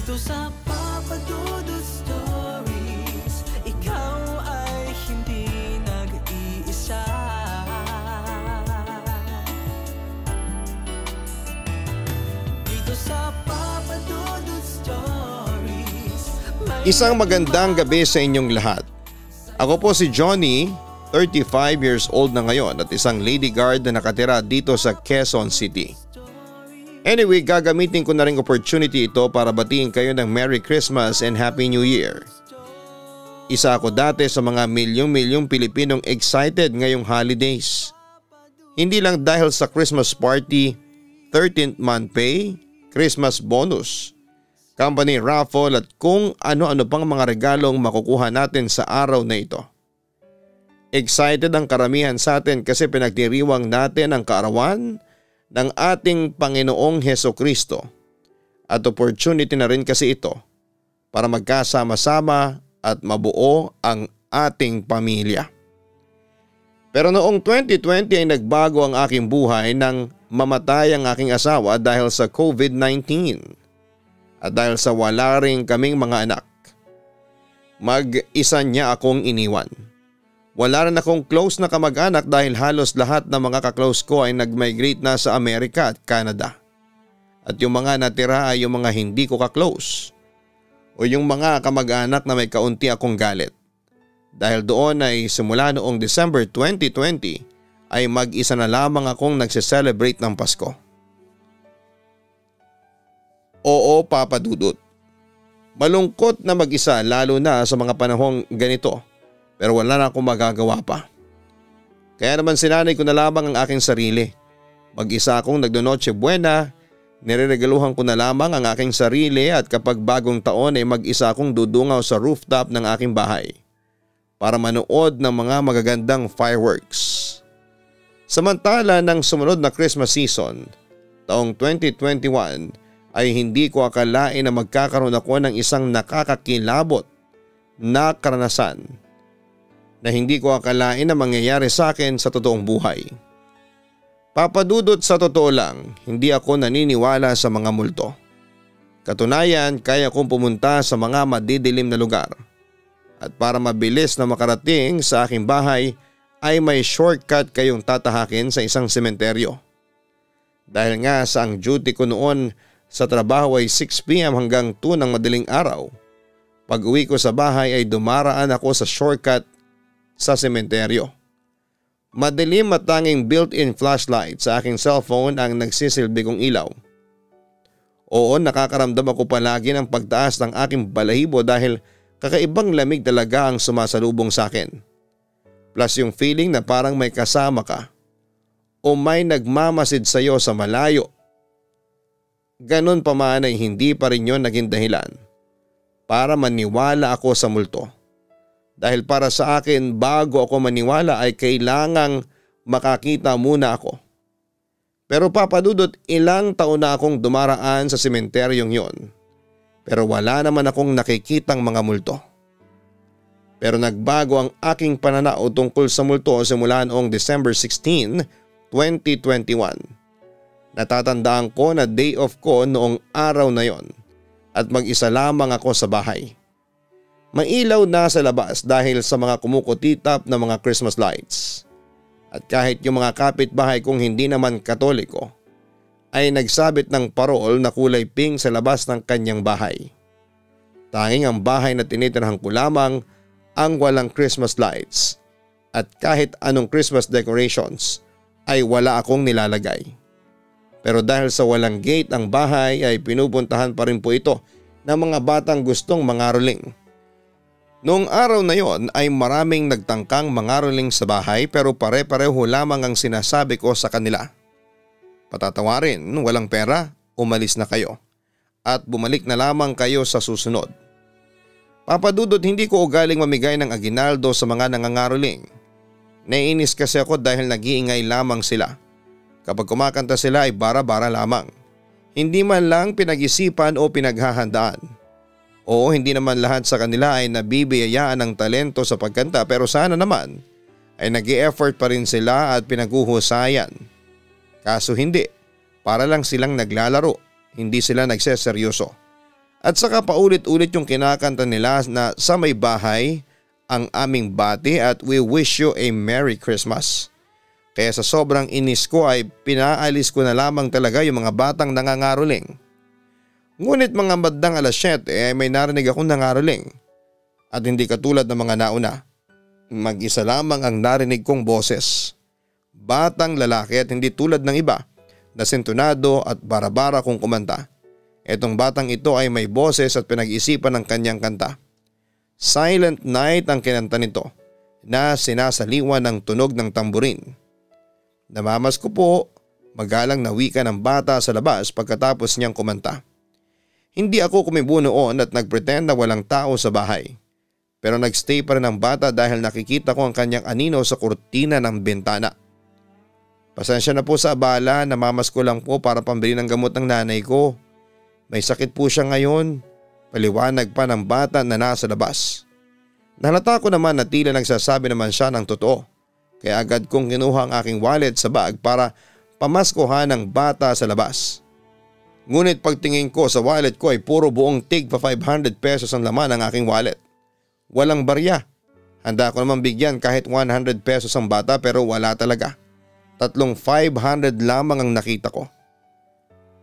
Dito sa Papa Dudut Stories, ikaw ay hindi nag-iisa. Dito sa Papa Dudut Stories. Isang magandang gabi sa inyong lahat. Ako po si Johnny, 35 years old na ngayon at isang lady guard na nakatira dito sa Quezon City. Anyway, gagamitin ko na ring opportunity ito para batiin kayo ng Merry Christmas and Happy New Year. Isa ako dati sa mga milyong-milyong Pilipinong excited ngayong holidays. Hindi lang dahil sa Christmas party, 13th month pay, Christmas bonus, company raffle at kung ano-ano pang mga regalong makukuha natin sa araw na ito. Excited ang karamihan sa atin kasi pinagdiriwang natin ang kaarawan ng ating Panginoong Hesukristo at opportunity na rin kasi ito para magkasama-sama at mabuo ang ating pamilya. Pero noong 2020 ay nagbago ang aking buhay nang mamatay ang aking asawa dahil sa COVID-19 at dahil sa wala rin kaming mga anak. Mag-isa niya akong iniwan. Wala rin akong close na kamag-anak dahil halos lahat ng mga kaklose ko ay nag-migrate na sa Amerika at Canada. At yung mga natira ay yung mga hindi ko kaklose o yung mga kamag-anak na may kaunti akong galit. Dahil doon ay simula noong December 2020 ay mag-isa na lamang akong nagse-celebrate ng Pasko. Oo, Papa Dudut. Malungkot na mag-isa lalo na sa mga panahong ganito. Pero wala na akong magagawa pa. Kaya naman sinanay ko na lamang ang aking sarili. Mag-isa akong nagdo-Noche Buena, nireregaluhan ko na lamang ang aking sarili at kapag bagong taon ay mag-isa akong dudungaw sa rooftop ng aking bahay para manood ng mga magagandang fireworks. Samantala ng sumunod na Christmas season, taong 2021 ay hindi ko akalain na magkakaroon ako ng isang nakakakilabot na karanasan na hindi ko akalain na mangyayari sa akin sa totoong buhay. Papa Dudut, sa totoo lang, hindi ako naniniwala sa mga multo. Katunayan, kaya kong pumunta sa mga madidilim na lugar. At para mabilis na makarating sa aking bahay ay may shortcut kayong tatahakin sa isang sementeryo. Dahil nga sa ang duty ko noon sa trabaho ay 6 p.m. hanggang 2 ng madaling araw, pag uwi ko sa bahay ay dumaraan ako sa shortcut sa sementeryo. Madilim at tanging built-in flashlight sa aking cellphone ang nagsisilbi kong ilaw. Oo, nakakaramdam ako palagi ng pagtaas ng aking balahibo dahil kakaibang lamig talaga ang sumasalubong sa akin. Plus yung feeling na parang may kasama ka o may nagmamasid sa iyo sa malayo. Ganon pa man ay hindi pa rin yun naging dahilan para maniwala ako sa multo. Dahil para sa akin bago ako maniwala ay kailangang makakita muna ako. Pero Papa Dudut, ilang taon na akong dumaraan sa sementeryong yon. Pero wala naman akong nakikitang mga multo. Pero nagbago ang aking pananaw tungkol sa multo simula noong December 16, 2021. Natatandaan ko na day off ko noong araw na yon at mag-isa lamang ako sa bahay. Mailaw na sa labas dahil sa mga kumukutitap na mga Christmas lights. At kahit yung mga kapitbahay kong hindi naman Katoliko ay nagsabit ng parol na kulay pink sa labas ng kanyang bahay. Tanging ang bahay na tinitirhan ko lamang ang walang Christmas lights at kahit anong Christmas decorations ay wala akong nilalagay. Pero dahil sa walang gate ang bahay ay pinupuntahan pa rin po ito ng mga batang gustong mangaroling. Noong araw na yon ay maraming nagtangkang mangaroling sa bahay pero pare-pareho lamang ang sinasabi ko sa kanila. Patatawarin, walang pera, umalis na kayo. At bumalik na lamang kayo sa susunod. Papa Dudut, hindi ko ugaling mamigay ng aginaldo sa mga nangangaroling. Naiinis kasi ako dahil nag-iingay lamang sila. Kapag kumakanta sila ay bara-bara lamang. Hindi man lang pinag-isipan o pinaghahandaan. Oo, hindi naman lahat sa kanila ay nabibiyayaan ng talento sa pagkanta pero sana naman ay nag-e-effort pa rin sila at pinaghuhusayan. Kaso hindi, para lang silang naglalaro, hindi sila nagseseryoso. At saka paulit-ulit yung kinakanta nila na sa may bahay ang aming bati at we wish you a Merry Christmas. Kaya sa sobrang inis ko ay pinaalis ko na lamang talaga yung mga batang nangangaroling. Ngunit mga bandang 7 ay may narinig akong nangaroling. At hindi katulad ng mga nauna. Mag-isa lamang ang narinig kong boses. Batang lalaki at hindi tulad ng iba na sintonado at barabara kong kumanta. Etong batang ito ay may boses at pinag-isipan ng kanyang kanta. Silent Night ang kinanta nito na sinasaliwan ng tunog ng tamburin. Namamas ko po, magalang na wika ng bata sa labas pagkatapos niyang kumanta. Hindi ako kumibo noon at nagpretend na walang tao sa bahay. Pero nagstay pa rin ang bata dahil nakikita ko ang kanyang anino sa kurtina ng bintana. Pasensya na po sa abala, namamas ko lang po para pambili ng gamot ng nanay ko. May sakit po siya ngayon, paliwanag pa ng bata na nasa labas. Nahalata ko naman na tila nagsasabi naman siya ng totoo. Kaya agad kong kinuha ang aking wallet sa bag para pamaskuhan ng bata sa labas. Ngunit pagtingin ko sa wallet ko ay puro buong tig pa 500 pesos ang laman ng aking wallet. Walang barya. Handa ko naman bigyan kahit 100 pesos ang bata pero wala talaga. 500 lamang ang nakita ko.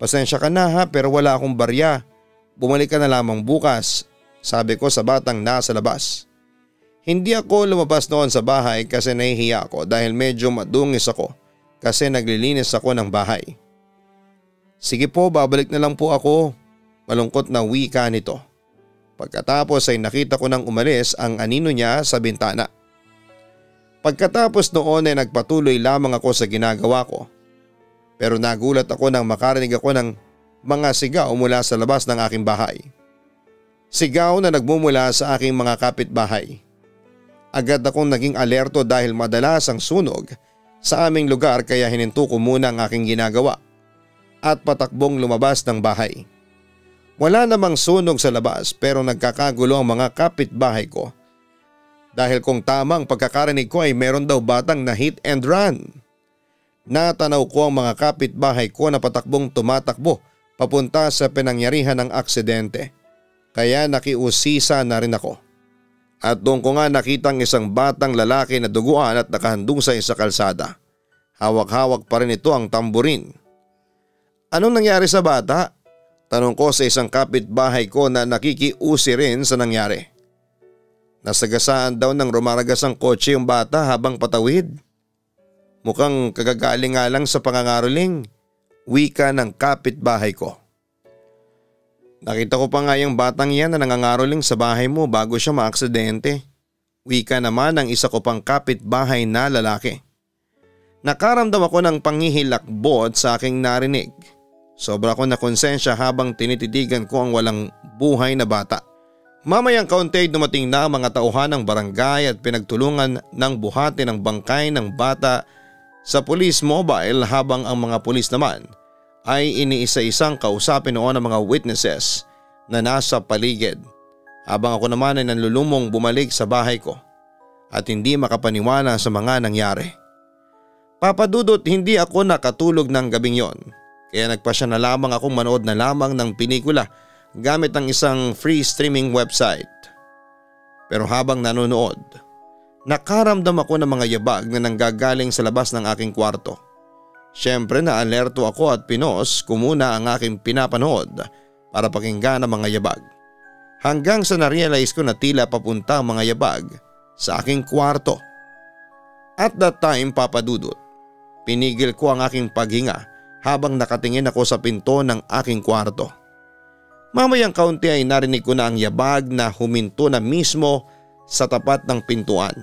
Pasensya ka na ha pero wala akong barya. Bumalik ka na lamang bukas, sabi ko sa batang nasa labas. Hindi ako lumabas noon sa bahay kasi nahihiya ako dahil medyo madungis ako kasi naglilinis ako ng bahay. Sige po, babalik na lang po ako. Malungkot na wika nito. Pagkatapos ay nakita ko nang umalis ang anino niya sa bintana. Pagkatapos noon ay nagpatuloy lamang ako sa ginagawa ko. Pero nagulat ako nang makarinig ako ng mga sigaw mula sa labas ng aking bahay. Sigaw na nagmumula sa aking mga kapitbahay. Agad akong naging alerto dahil madalas ang sunog sa aming lugar kaya hininto ko muna ang aking ginagawa at patakbong lumabas ng bahay. Wala namang sunog sa labas pero nagkakagulo ang mga kapitbahay ko. Dahil kung tamang pagkakarinig ko ay meron daw batang na hit and run. Natanaw ko ang mga kapitbahay ko na patakbong tumatakbo papunta sa pinangyarihan ng aksidente. Kaya nakiusisa na rin ako. At doon ko nga nakitang isang batang lalaki na duguan at nakahandusay sa kalsada. Hawak-hawak pa rin ito ang tamburin. Anong nangyari sa bata? Tanong ko sa isang kapitbahay ko na nakikiusi rin sa nangyari. Nasagasaan daw ng rumaragasang kotse yung bata habang patawid. Mukhang kagagaling nga lang sa pangangaroling, wika ng kapitbahay ko. Nakita ko pa nga yung batang yan na nangangaroling sa bahay mo bago siya maaksidente. Wika naman ng isa ko pang kapitbahay na lalaki. Nakaramdam ako ng panghihilakbot sa aking narinig. Sobra ko na konsensya habang tinititigan ko ang walang buhay na bata. Mamayang kaunti dumating na ang mga tauhan ng barangay at pinagtulungan ng buhati ng bangkay ng bata sa police mobile habang ang mga pulis naman ay iniisa-isang kausapin noon ang mga witnesses na nasa paligid. Habang ako naman ay nanlulumong bumalik sa bahay ko at hindi makapaniwala sa mga nangyari. Papadudot, hindi ako nakatulog ng gabing yon. Kaya nagpasya na lamang akong manood na lamang ng pelikula gamit ang isang free streaming website. Pero habang nanonood, nakaramdam ako ng mga yabag na nanggagaling sa labas ng aking kwarto. Siyempre na alerto ako at pinos ko muna ang aking pinapanood para pakinggan ang mga yabag. Hanggang sa na-realize ko na tila papunta ang mga yabag sa aking kwarto. At that time, papadudot, pinigil ko ang aking paghinga habang nakatingin ako sa pinto ng aking kwarto. Mamayang kaunti ay narinig ko na ang yabag na huminto na mismo sa tapat ng pintuan.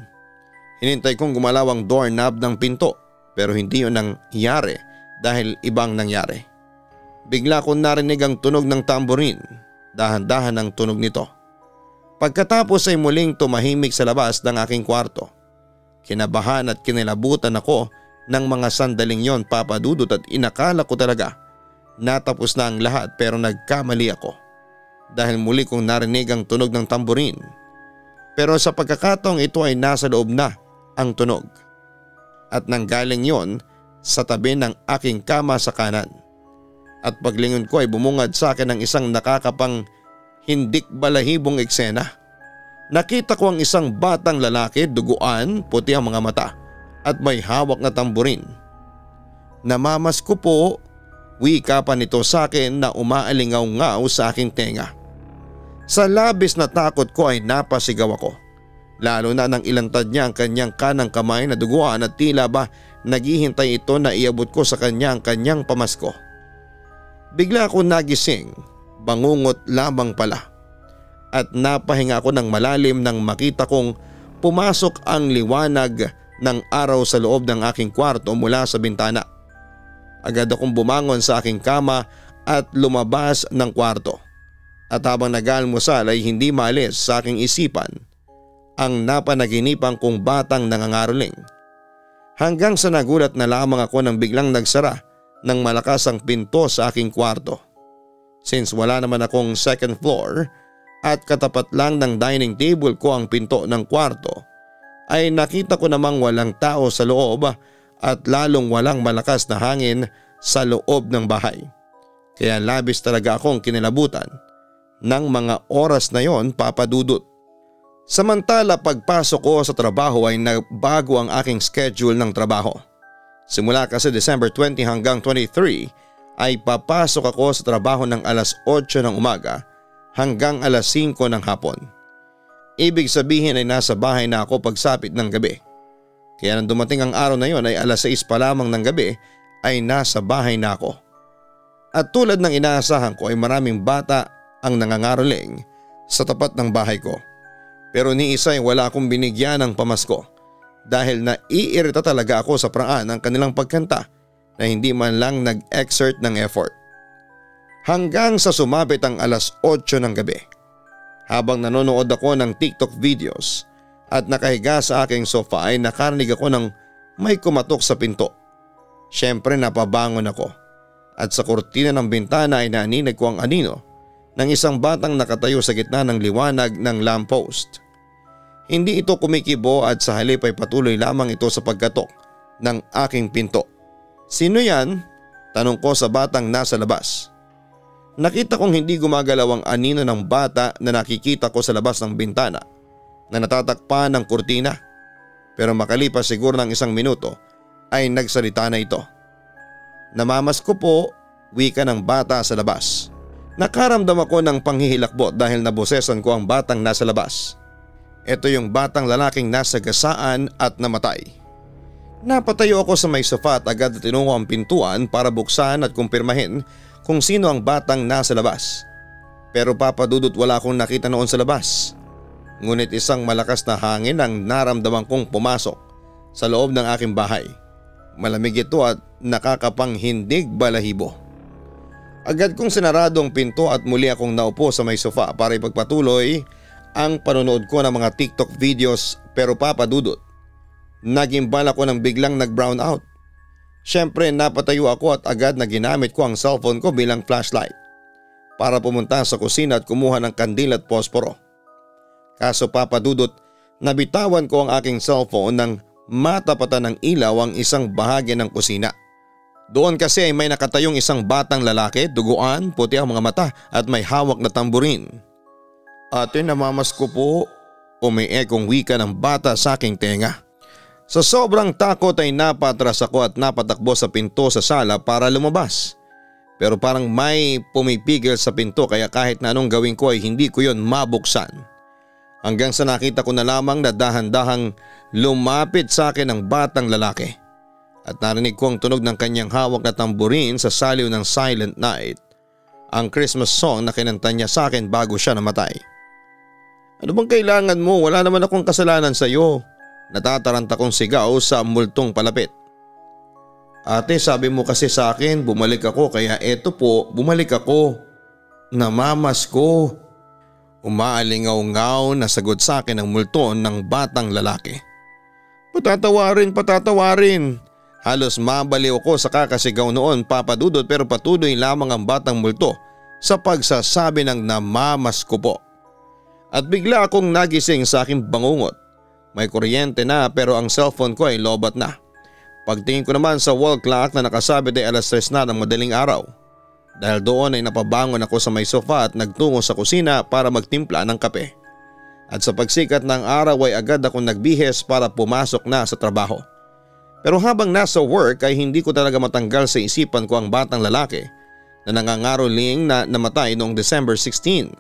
Hinintay kong gumalaw ang doorknob ng pinto pero hindi yun nangyari dahil ibang nangyari. Bigla kong narinig ang tunog ng tamborin, dahan-dahan ang tunog nito. Pagkatapos ay muling tumahimik sa labas ng aking kwarto. Kinabahan at kinilabutan ako ng mga sandaling yon, papadudot, at inakala ko talaga natapos na ang lahat pero nagkamali ako dahil muli kong narinig ang tunog ng tamborin. Pero sa pagkakataong ito ay nasa loob na ang tunog at nanggaling yon sa tabi ng aking kama sa kanan. At paglingon ko ay bumungad sa akin ng isang nakakapang hindik balahibong eksena. Nakita ko ang isang batang lalaki, duguan, puti ang mga mata at may hawak na tamburin. Namamas ko po, wika pa nito sa akin na umaalingaw-ngaw sa aking tenga. Sa labis na takot ko ay napasigaw ako. Lalo na nang ilantad niya ang kanyang kanang kamay na duguan at tila ba naghihintay ito na iabot ko sa kanya ang kanyang pamasko. Bigla ako nagising, bangungot lamang pala. At napahinga ako ng malalim nang makita kong pumasok ang liwanag ng araw sa loob ng aking kwarto mula sa bintana. Agad akong bumangon sa aking kama at lumabas ng kwarto. At habang nag-almusal ay hindi maalis sa aking isipan ang napanaginipan kong batang nangangaroling. Hanggang sa nagulat na lamang ako nang biglang nagsara ng malakas ang pinto sa aking kwarto. Since wala naman akong second floor at katapat lang ng dining table ko ang pinto ng kwarto, ay nakita ko namang walang tao sa loob at lalong walang malakas na hangin sa loob ng bahay. Kaya labis talaga akong kinilabutan ng mga oras na yon, Papa Dudut. Samantala pagpasok ko sa trabaho ay nagbago ang aking schedule ng trabaho. Simula kasi December 20 hanggang 23 ay papasok ako sa trabaho ng alas 8 ng umaga hanggang alas 5 ng hapon. Ibig sabihin ay nasa bahay na ako pagsapit ng gabi. Kaya nang dumating ang araw na yon ay alas 6 pa lamang ng gabi ay nasa bahay na ako. At tulad ng inaasahan ko ay maraming bata ang nangangaroling sa tapat ng bahay ko. Pero ni isa ay wala akong binigyan ng pamasko dahil naiirita talaga ako sa paraan ng kanilang pagkanta na hindi man lang nag-exert ng effort. Hanggang sa sumabit ang alas 8 ng gabi. Habang nanonood ako ng TikTok videos at nakahiga sa aking sofa ay nakarinig ako ng may kumatok sa pinto. Siyempre napabangon ako at sa kurtina ng bintana ay naninig ko ang anino ng isang batang nakatayo sa gitna ng liwanag ng lamppost. Hindi ito kumikibo at sa halip ay patuloy lamang ito sa pagkatok ng aking pinto. Sino yan? Tanong ko sa batang nasa labas. Nakita kong hindi gumagalaw ang anino ng bata na nakikita ko sa labas ng bintana na natatakpan ng kurtina. Pero makalipas siguro ng 1 minuto ay nagsalita na ito. Namamas ko po, wika ng bata sa labas. Nakaramdam ako ng panghihilakbot dahil nabosesan ko ang batang nasa labas. Ito yung batang lalaking nasa gasaan at namatay. Napatayo ako sa may sofa at agad tinungo ang pintuan para buksan at kumpirmahin kung sino ang batang nasa labas. Pero Papa Dudut, wala akong nakita noon sa labas. Ngunit isang malakas na hangin ang naramdaman kong pumasok sa loob ng aking bahay. Malamig ito at nakakapanghindig balahibo. Agad kong sinarado ang pinto at muli akong naupo sa may sofa para ipagpatuloy ang panonood ko ng mga TikTok videos. Pero Papa Dudut, nagimbal ako nang biglang nag-brown out. Siyempre napatayo ako at agad na ginamit ko ang cellphone ko bilang flashlight para pumunta sa kusina at kumuha ng kandil at posporo. Kaso Papa Dudut, nabitawan ko ang aking cellphone nang matapatan ng ilaw ang isang bahagi ng kusina. Doon kasi ay may nakatayong isang batang lalaki, duguan, puti ang mga mata at may hawak na tamburin. Ate, namamas ko po, umiekong wika ng bata sa aking tenga. Sa sobrang takot ay napatras ako at napatakbo sa pinto sa sala para lumabas. Pero parang may pumipigil sa pinto kaya kahit na anong gawin ko ay hindi ko yon mabuksan. Hanggang sa nakita ko na lamang na dahan-dahang lumapit sa akin ang batang lalaki. At narinig ko ang tunog ng kanyang hawak na tamburin sa saliw ng Silent Night, ang Christmas song na kinanta niya sa akin bago siya namatay. Ano bang kailangan mo? Wala naman akong kasalanan sa iyo. Natataranta kong sigaw sa multong palapit. Ate, sabi mo kasi sa akin bumalik ako kaya eto po bumalik ako. Namamas ko. Umaalingaw-ngaw na sagot sa akin ang multon ng batang lalaki. Patatawarin. Halos mabaliw ako sa kakasigaw noon, Papa Dudut, pero patuloy lamang ang batang multo sa pagsasabi ng namamas ko po. At bigla akong nagising sa aking bangungot. May kuryente na pero ang cellphone ko ay lobat na. Pagtingin ko naman sa wall clock na nakasabit ay alas 3 na ng madaling araw. Dahil doon ay napabangon ako sa may sofa at nagtungo sa kusina para magtimpla ng kape. At sa pagsikat ng araw ay agad akong nagbihis para pumasok na sa trabaho. Pero habang nasa work ay hindi ko talaga matanggal sa isipan ko ang batang lalaki na nangangaroling na namatay noong December 16.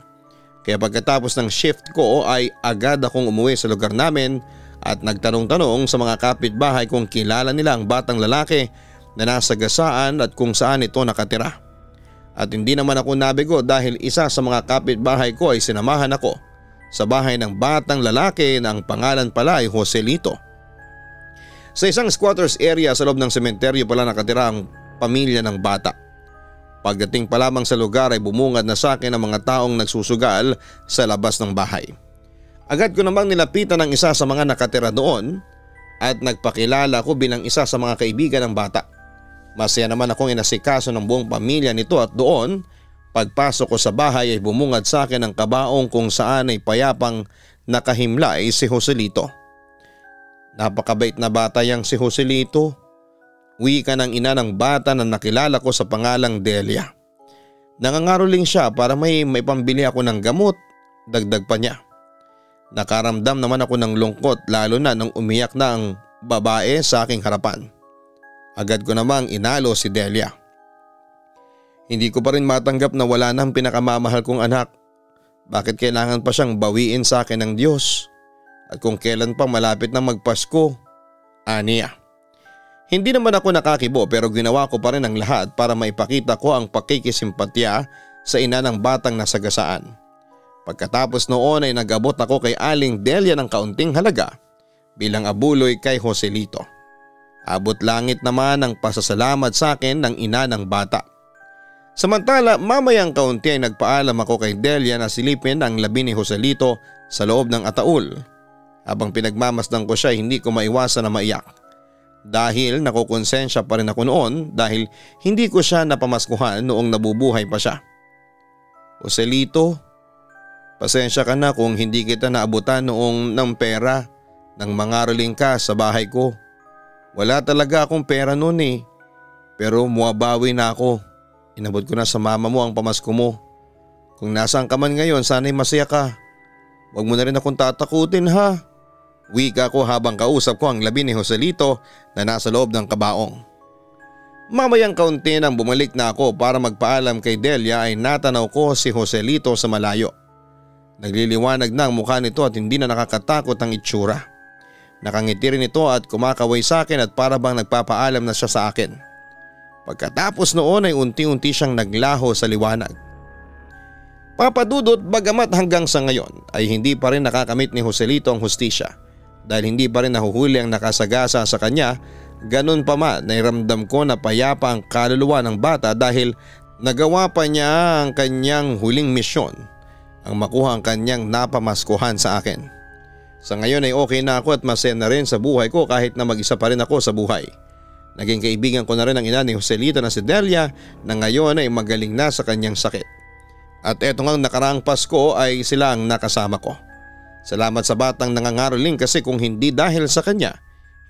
Kaya pagkatapos ng shift ko ay agad akong umuwi sa lugar namin at nagtanong-tanong sa mga kapitbahay kung kilala nila ang batang lalaki na nasa gasaan at kung saan ito nakatira. At hindi naman ako nabigo dahil isa sa mga kapitbahay ko ay sinamahan ako sa bahay ng batang lalaki na ang pangalan pala ay Joselito. Sa isang squatters area sa loob ng sementeryo pala nakatira ang pamilya ng bata. Pagdating pa lamang sa lugar ay bumungad na sa akin ang mga taong nagsusugal sa labas ng bahay. Agad ko namang nilapitan ang isa sa mga nakatira doon at nagpakilala ko bilang isa sa mga kaibigan ng bata. Masaya naman akong inasikaso ng buong pamilya nito at doon, pagpasok ko sa bahay ay bumungad sa akin ang kabaong kung saan ay payapang nakahimlay si Joselito. Napakabait na bata yang si Joselito. Wika ng ina ng bata na nakilala ko sa pangalang Delia. Nangangaroling siya para may pambili ako ng gamot, dagdag pa niya. Nakaramdam naman ako ng lungkot lalo na nang umiyak na ang babae sa aking harapan. Agad ko namang inalo si Delia. Hindi ko pa rin matanggap na wala nang pinakamamahal kong anak. Bakit kailangan pa siyang bawiin sa akin ng Diyos? At kung kailan pa malapit na magpasko, aniya. Hindi naman ako nakakibo pero ginawa ko pa rin ang lahat para maipakita ko ang pakikisimpatya sa ina ng batang nasagasaan. Pagkatapos noon ay nag-abot ako kay Aling Delia ng kaunting halaga bilang abuloy kay Joselito. Abot langit naman ang pasasalamat sa akin ng ina ng bata. Samantala mamayang kaunti ay nagpaalam ako kay Delia na silipin ang labi ni Joselito sa loob ng ataul. Habang pinagmamasdan ko siya hindi ko maiwasan na maiyak. Dahil nakukonsensya pa rin ako noon dahil hindi ko siya napamaskuhan noong nabubuhay pa siya. Joselito, pasensya ka na kung hindi kita naabutan noong ng pera nang mangaroling ka sa bahay ko. Wala talaga akong pera noon eh. Pero muwabawi na ako. Inabot ko na sa mama mo ang pamasko mo. Kung nasaan ka man ngayon sana'y masaya ka. Huwag mo na rin akong tatakutin ha. Wika ko habang kausap ko ang labi ni Joselito na nasa loob ng kabaong. Mamayang kaunti nang bumalik na ako para magpaalam kay Delia ay natanaw ko si Joselito sa malayo. Nagliliwanag na ang mukha nito at hindi na nakakatakot ang itsura. Nakangiti rin ito at kumakaway sa akin at para bang nagpapaalam na siya sa akin. Pagkatapos noon ay unti-unti siyang naglaho sa liwanag. Papadudot bagamat hanggang sa ngayon ay hindi pa rin nakakamit ni Joselito ang hustisya. Dahil hindi pa rin nahuhuli ang nakasagasa sa kanya, ganun pa man nairamdam ko na payapa ang kaluluwa ng bata dahil nagawa pa niya ang kanyang huling misyon, ang makuha ang kanyang napamaskuhan sa akin. Sa ngayon ay okay na ako at masaya na rin sa buhay ko kahit na mag-isa pa rin ako sa buhay. Naging kaibigan ko na rin ang ina ni Joselito na si Delia na ngayon ay magaling na sa kanyang sakit. At eto ngang nakaraang Pasko ay sila ang nakasama ko. Salamat sa batang nangangaroling kasi kung hindi dahil sa kanya,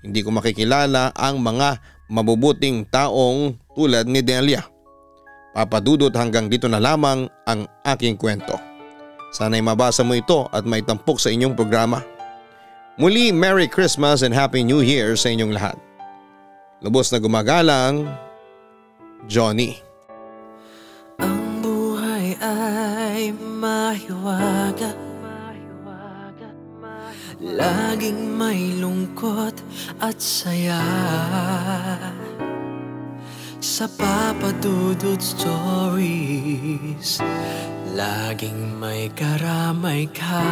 hindi ko makikilala ang mga mabubuting taong tulad ni Delia. Papadudot hanggang dito na lamang ang aking kwento. Sana'y mabasa mo ito at may tampok sa inyong programa. Muli, Merry Christmas and Happy New Year sa inyong lahat. Lubos na gumagalang, Johnny. Ang buhay ay mahiwaga, laging may lungkot at saya. Sa Papa Dudut Stories, laging may karamay ka.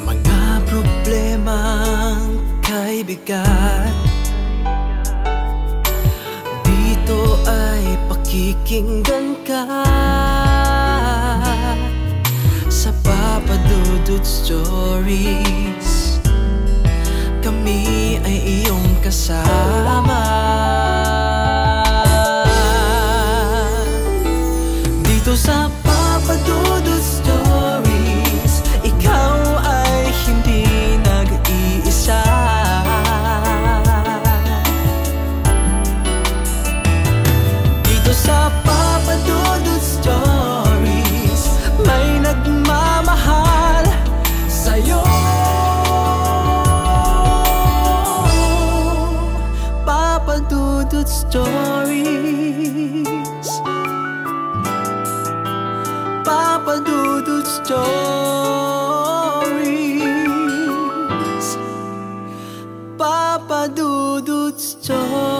Mga problemang kay bigat, dito ay pakikinggan ka. Sa Papa Dudut Stories, kami ay iyong kasama. Dito sa Papa Dudut Stories, ikaw ay hindi nag-iisa. Stories. Papa Dudut Stories. Papa Dudut Stories.